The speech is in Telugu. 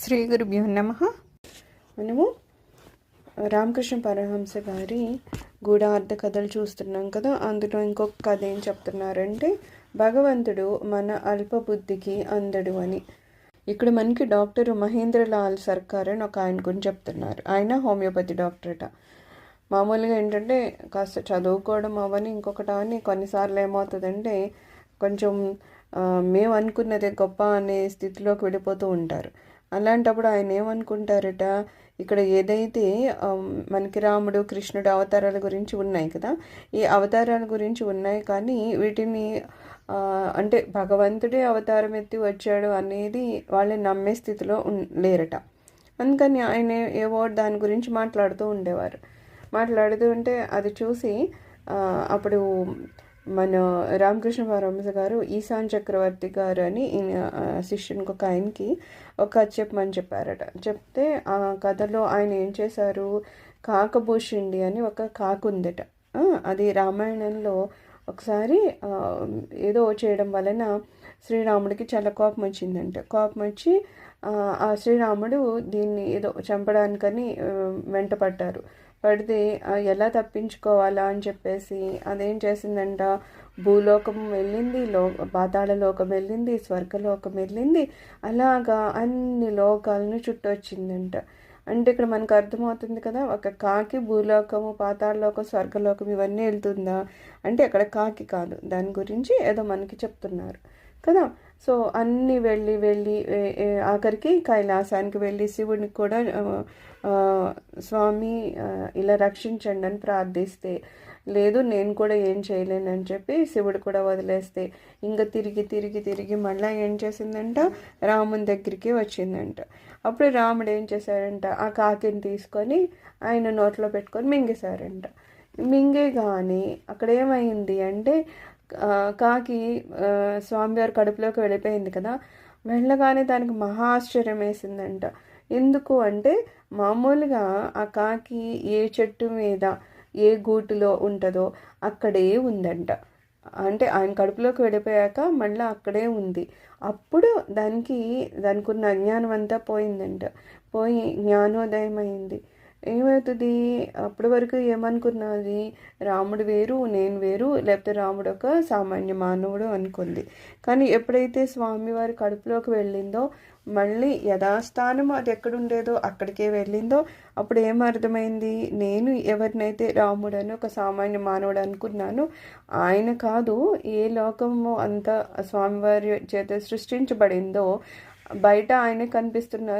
శ్రీ గురుభ్యో నమః. మనము రామకృష్ణ పరమహంస గారి గూఢార్థ కథలు చూస్తున్నాం కదా. అందులో ఇంకొక కథ ఏం చెప్తున్నారంటే, భగవంతుడు మన అల్పబుద్ధికి అందడు అని. ఇక్కడ మనకి డాక్టర్ మహేంద్రలాల్ సర్కార్ అని ఒక ఆయన గురించి చెప్తున్నారు. ఆయన హోమియోపతి డాక్టర్ అట. మామూలుగా ఏంటంటే కాస్త చదువుకోవడం అవని ఇంకొకటి అవని కొన్నిసార్లు ఏమవుతుందంటే కొంచెం మేము అనుకున్నదే గొప్ప అనే స్థితిలోకి వెళ్ళిపోతూ ఉంటారు. అలాంటప్పుడు ఆయన ఏమనుకుంటారట, ఇక్కడ ఏదైతే మనకి రాముడు కృష్ణుడు అవతారాల గురించి ఉన్నాయి కదా, ఈ అవతారాల గురించి ఉన్నాయి కానీ వీటిని అంటే భగవంతుడే అవతారం ఎత్తి వచ్చాడు అనేది వాళ్ళని నమ్మే స్థితిలో లేరట. అందుకని ఆయన ఏవో దాని గురించి మాట్లాడుతూ ఉండేవారు. మాట్లాడుతూ ఉంటే అది చూసి అప్పుడు మన రామకృష్ణ పరమహంస గారు ఈశాన్ చక్రవర్తి గారు అని శిష్యునికి ఒక ఆయనకి ఒక కథ చెప్పమని చెప్పారట. చెప్తే ఆ కథలో ఆయన ఏం చేశారు, కాకభూషిండి అని ఒక కాకు ఉందట. అది రామాయణంలో ఒకసారి ఏదో చేయడం వలన శ్రీరాముడికి చాలా కోపం వచ్చిందంట. కోపం వచ్చి ఆ శ్రీరాముడు దీన్ని ఏదో చంపడానికని వెంట పడ్డారు. పడితే ఎలా తప్పించుకోవాలా అని చెప్పేసి అదేం చేసిందంట, భూలోకం వెళ్ళింది, పాతాళ లోకం వెళ్ళింది, స్వర్గలోకం వెళ్ళింది, అలాగా అన్ని లోకాలను చుట్టొచ్చిందంట. అంటే ఇక్కడ మనకు అర్థమవుతుంది కదా, ఒక కాకి భూలోకము, పాతాళలోకం, స్వర్గలోకం ఇవన్నీ వెళ్తుందా అంటే అక్కడ కాకి కాదు, దాని గురించి ఏదో మనకి చెప్తున్నారు కదా. సో అన్నీ వెళ్ళి ఆఖరికి కైలాసానికి వెళ్ళి శివుడిని కూడా స్వామి ఇలా రక్షించండి అని ప్రార్థిస్తే, లేదు నేను కూడా ఏం చేయలేనని చెప్పి శివుడు కూడా వదిలేస్తే ఇంకా తిరిగి మళ్ళీ ఏం చేసిందంట, రాముని దగ్గరికి వచ్చిందంట. అప్పుడు రాముడు ఏం చేశారంట, ఆ కాకిని తీసుకొని ఆయన నోట్లో పెట్టుకొని మింగేశారంట. మింగే కానీ అక్కడ ఏమైంది అంటే కాకి స్వామివారి కడుపులోకి వెళ్ళిపోయింది కదా. వెళ్ళగానే దానికి మహా ఆశ్చర్యం వేసిందంట. ఎందుకు అంటే మామూలుగా ఆ కాకి ఏ చెట్టు మీద ఏ గూటులో ఉంటుందో అక్కడే ఉందంట. అంటే ఆయన కడుపులోకి వెళ్ళిపోయాక మళ్ళీ అక్కడే ఉంది. అప్పుడు దానికి ఉన్న అజ్ఞానం అంతా పోయిందంట. పోయి జ్ఞానోదయం అయింది. ఏమవుతుంది, అప్పటి వరకు ఏమనుకున్నది, రాముడు వేరు నేను వేరు, లేకపోతే రాముడు ఒక సామాన్య మానవుడు అనుకుంది. కానీ ఎప్పుడైతే స్వామివారి కడుపులోకి వెళ్ళిందో మళ్ళీ యథాస్థానం అది ఎక్కడుండేదో అక్కడికే వెళ్ళిందో అప్పుడు ఏమర్థమైంది, నేను ఎవరినైతే రాముడు అని ఒక సామాన్య మానవుడు అనుకున్నాను ఆయన కాదు, ఏ లోకము అంతా స్వామివారి చేత సృష్టించబడిందో బయట ఆయనే కనిపిస్తున్నారు.